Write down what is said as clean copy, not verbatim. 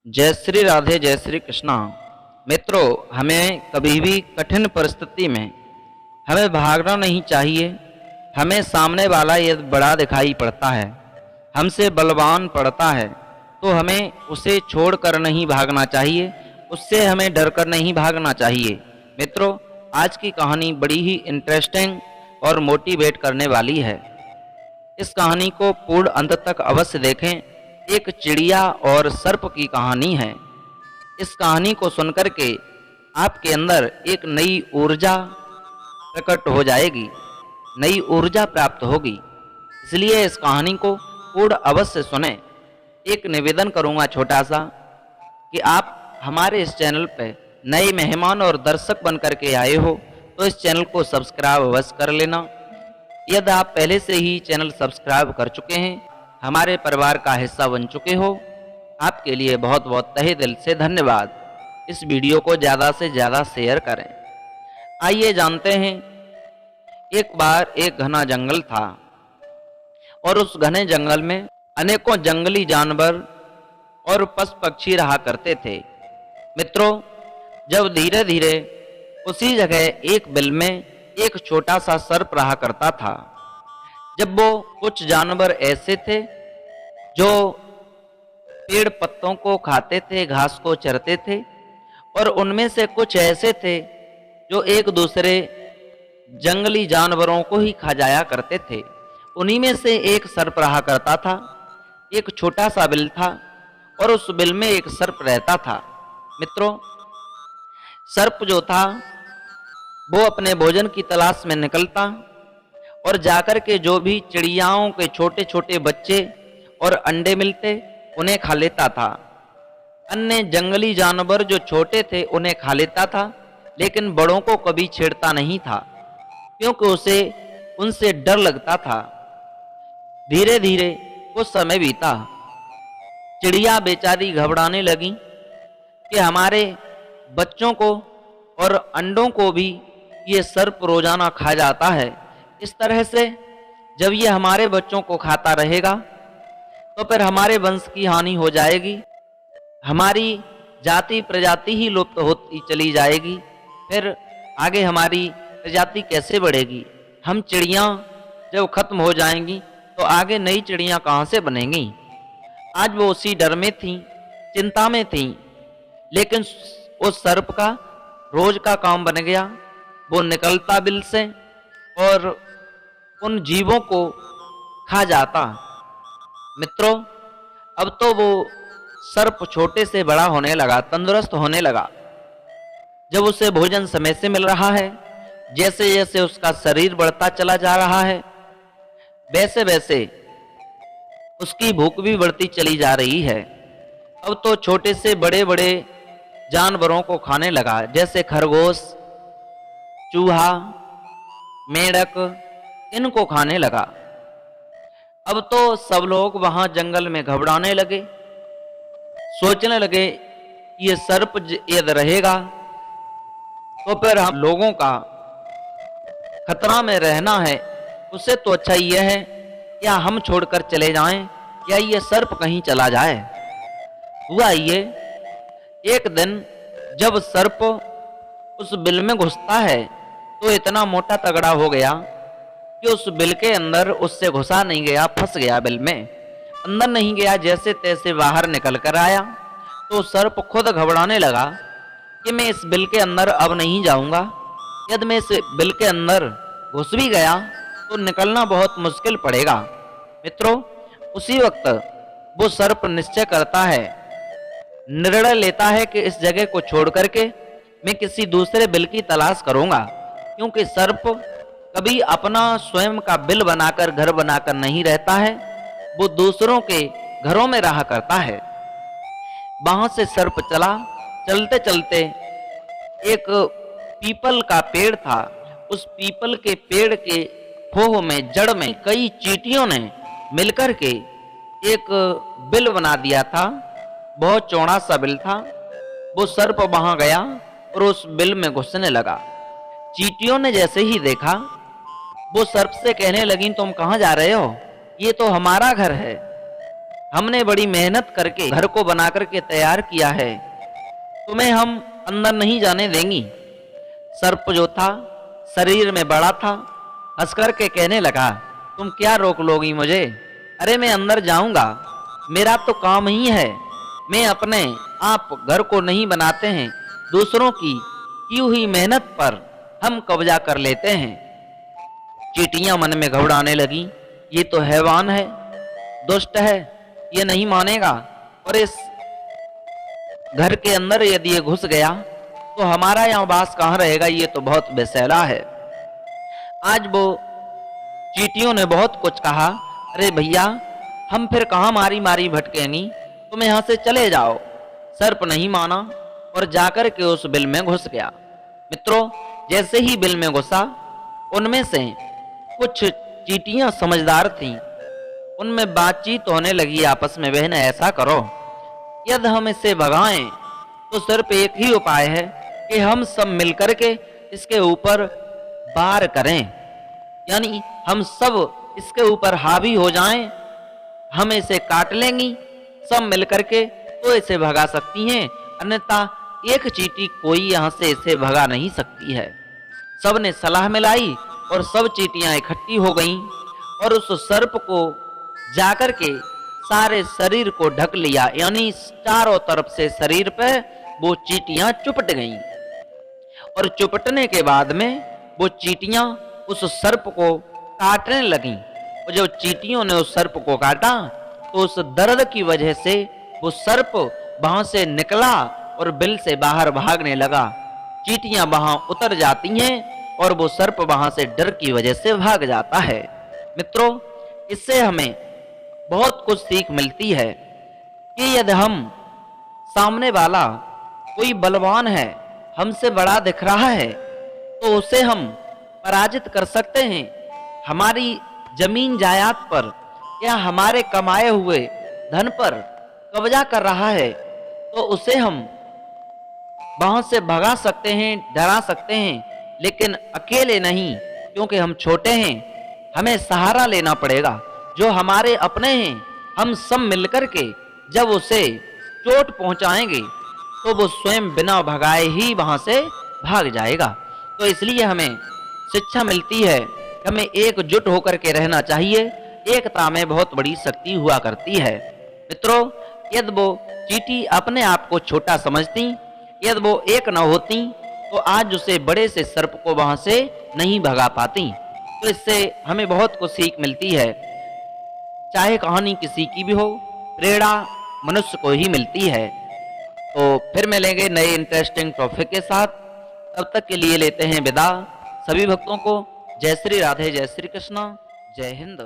जय श्री राधे, जय श्री कृष्णा। मित्रों, हमें कभी भी कठिन परिस्थिति में हमें भागना नहीं चाहिए। हमें सामने वाला यदि बड़ा दिखाई पड़ता है, हमसे बलवान पड़ता है, तो हमें उसे छोड़कर नहीं भागना चाहिए, उससे हमें डर कर नहीं भागना चाहिए। मित्रों, आज की कहानी बड़ी ही इंटरेस्टिंग और मोटिवेट करने वाली है। इस कहानी को पूर्ण अंत तक अवश्य देखें। एक चिड़िया और सर्प की कहानी है। इस कहानी को सुनकर के आपके अंदर एक नई ऊर्जा प्रकट हो जाएगी, नई ऊर्जा प्राप्त होगी। इसलिए इस कहानी को पूर्ण अवश्य सुने। एक निवेदन करूंगा छोटा सा कि आप हमारे इस चैनल पर नए मेहमान और दर्शक बन करके आए हो तो इस चैनल को सब्सक्राइब अवश्य कर लेना। यदि आप पहले से ही चैनल सब्सक्राइब कर चुके हैं, हमारे परिवार का हिस्सा बन चुके हो, आपके लिए बहुत बहुत तहे दिल से धन्यवाद। इस वीडियो को ज़्यादा से ज़्यादा शेयर करें। आइए जानते हैं। एक बार एक घना जंगल था और उस घने जंगल में अनेकों जंगली जानवर और पशु पक्षी रहा करते थे। मित्रों, जब धीरे धीरे उसी जगह एक बिल में एक छोटा सा सर्प रहा करता था। जब वो कुछ जानवर ऐसे थे जो पेड़ पत्तों को खाते थे, घास को चरते थे, और उनमें से कुछ ऐसे थे जो एक दूसरे जंगली जानवरों को ही खा जाया करते थे। उन्हीं में से एक सर्प रहा करता था। एक छोटा सा बिल था और उस बिल में एक सर्प रहता था। मित्रों, सर्प जो था वो अपने भोजन की तलाश में निकलता और जाकर के जो भी चिड़ियाओं के छोटे छोटे बच्चे और अंडे मिलते उन्हें खा लेता था। अन्य जंगली जानवर जो छोटे थे उन्हें खा लेता था, लेकिन बड़ों को कभी छेड़ता नहीं था, क्योंकि उसे उनसे डर लगता था। धीरे धीरे कुछ समय बीता। चिड़िया बेचारी घबराने लगी कि हमारे बच्चों को और अंडों को भी ये सर्प रोजाना खा जाता है। इस तरह से जब ये हमारे बच्चों को खाता रहेगा तो फिर हमारे वंश की हानि हो जाएगी, हमारी जाति प्रजाति ही लुप्त होती चली जाएगी। फिर आगे हमारी प्रजाति कैसे बढ़ेगी? हम चिड़ियाँ जब खत्म हो जाएंगी तो आगे नई चिड़ियाँ कहाँ से बनेंगी? आज वो उसी डर में थी, चिंता में थी, लेकिन उस सर्प का रोज का काम बन गया। वो निकलता बिल से और उन जीवों को खा जाता। मित्रों, अब तो वो सर्प छोटे से बड़ा होने लगा, तंदुरुस्त होने लगा। जब उसे भोजन समय से मिल रहा है, जैसे जैसे उसका शरीर बढ़ता चला जा रहा है, वैसे वैसे उसकी भूख भी बढ़ती चली जा रही है। अब तो छोटे से बड़े बड़े जानवरों को खाने लगा, जैसे खरगोश, चूहा, मेंढक, इनको खाने लगा। अब तो सब लोग वहां जंगल में घबराने लगे, सोचने लगे ये सर्प यदि रहेगा तो फिर हम लोगों का खतरा में रहना है। उससे तो अच्छा यह है या हम छोड़कर चले जाएं या ये सर्प कहीं चला जाए। हुआ ये, एक दिन जब सर्प उस बिल में घुसता है तो इतना मोटा तगड़ा हो गया कि उस बिल के अंदर उससे घुसा नहीं गया, फंस गया बिल में, अंदर नहीं गया, जैसे तैसे बाहर निकल कर आया। तो सर्प खुद घबराने लगा कि मैं इस बिल के अंदर अब नहीं जाऊंगा। यदि मैं इस बिल के अंदर घुस भी गया तो निकलना बहुत मुश्किल पड़ेगा। मित्रों, उसी वक्त वो सर्प निश्चय करता है, निर्णय लेता है कि इस जगह को छोड़ करके मैं किसी दूसरे बिल की तलाश करूंगा, क्योंकि सर्प कभी अपना स्वयं का बिल बनाकर, घर बनाकर नहीं रहता है, वो दूसरों के घरों में रहा करता है। वहां से सर्प चला, चलते चलते एक पीपल का पेड़ था। उस पीपल के पेड़ के खोह में, जड़ में कई चींटियों ने मिलकर के एक बिल बना दिया था। बहुत चौड़ा सा बिल था। वो सर्प वहां गया और उस बिल में घुसने लगा। चींटियों ने जैसे ही देखा, वो सर्प से कहने लगी, तुम कहाँ जा रहे हो? ये तो हमारा घर है। हमने बड़ी मेहनत करके घर को बना करके तैयार किया है, तुम्हें हम अंदर नहीं जाने देंगी। सर्प जो था शरीर में बड़ा था, हंस करके कहने लगा, तुम क्या रोक लोगी मुझे? अरे मैं अंदर जाऊंगा, मेरा तो काम ही है। मैं अपने आप घर को नहीं बनाते हैं, दूसरों की हुई मेहनत पर हम कब्जा कर लेते हैं। चींटियां मन में घबराने लगी, ये तो हैवान है, दुष्ट है, ये नहीं मानेगा, और इस घर के अंदर यदि ये घुस गया तो हमारा यहाँ वास कहाँ रहेगा, ये तो बहुत बेसैला है। आज वो चींटियों ने बहुत कुछ कहा, अरे भैया हम फिर कहाँ मारी मारी भटकेंगी, तुम यहाँ से चले जाओ। सर्प नहीं माना और जाकर के उस बिल में घुस गया। मित्रों, जैसे ही बिल में घुसा, उनमें से कुछ चींटियां समझदार थीं, उनमें बातचीत होने लगी आपस में, बहन ऐसा करो, यदि हम इसे भगाएं तो सिर्फ एक ही उपाय है कि हम सब मिलकर के इसके ऊपर वार करें, यानी हम सब इसके ऊपर हावी हो जाएं, हम इसे काट लेंगी सब मिलकर के तो इसे भगा सकती हैं, अन्यथा एक चींटी कोई यहाँ से इसे भगा नहीं सकती है। सब ने सलाह मिलाई और सब चींटियां इकट्ठी हो गईं और उस सर्प को जाकर के सारे शरीर को ढक लिया, यानी चारों तरफ से शरीर पे वो चींटियां चुपट गईं। और चुपटने के बाद में वो चींटियां उस सर्प को काटने लगीं, और जब चींटियों ने उस सर्प को काटा तो उस दर्द की वजह से वो सर्प वहां से निकला और बिल से बाहर भागने लगा। चींटियां वहां उतर जाती हैं और वो सर्प वहां से डर की वजह से भाग जाता है। मित्रों, इससे हमें बहुत कुछ सीख मिलती है कि यदि हम सामने वाला कोई बलवान है, हमसे बड़ा दिख रहा है, तो उसे हम पराजित कर सकते हैं। हमारी जमीन जायदाद पर या हमारे कमाए हुए धन पर कब्जा कर रहा है, तो उसे हम वहां से भगा सकते हैं, डरा सकते हैं, लेकिन अकेले नहीं, क्योंकि हम छोटे हैं, हमें सहारा लेना पड़ेगा। जो हमारे अपने हैं, हम सब मिलकर के जब उसे चोट पहुंचाएंगे तो वो स्वयं बिना भगाए ही वहां से भाग जाएगा। तो इसलिए हमें शिक्षा मिलती है, हमें एकजुट होकर के रहना चाहिए, एकता में बहुत बड़ी शक्ति हुआ करती है। मित्रों, यदि वो चींटी अपने आप को छोटा समझती, यदि वो एक न होती, तो आज उसे बड़े से सर्प को वहां से नहीं भगा पाती। तो इससे हमें बहुत कुछ सीख मिलती है। चाहे कहानी किसी की भी हो, प्रेरणा मनुष्य को ही मिलती है। तो फिर मिलेंगे नए इंटरेस्टिंग टॉपिक के साथ, तब तक के लिए लेते हैं विदा। सभी भक्तों को जय श्री राधे, जय श्री कृष्णा, जय हिंद।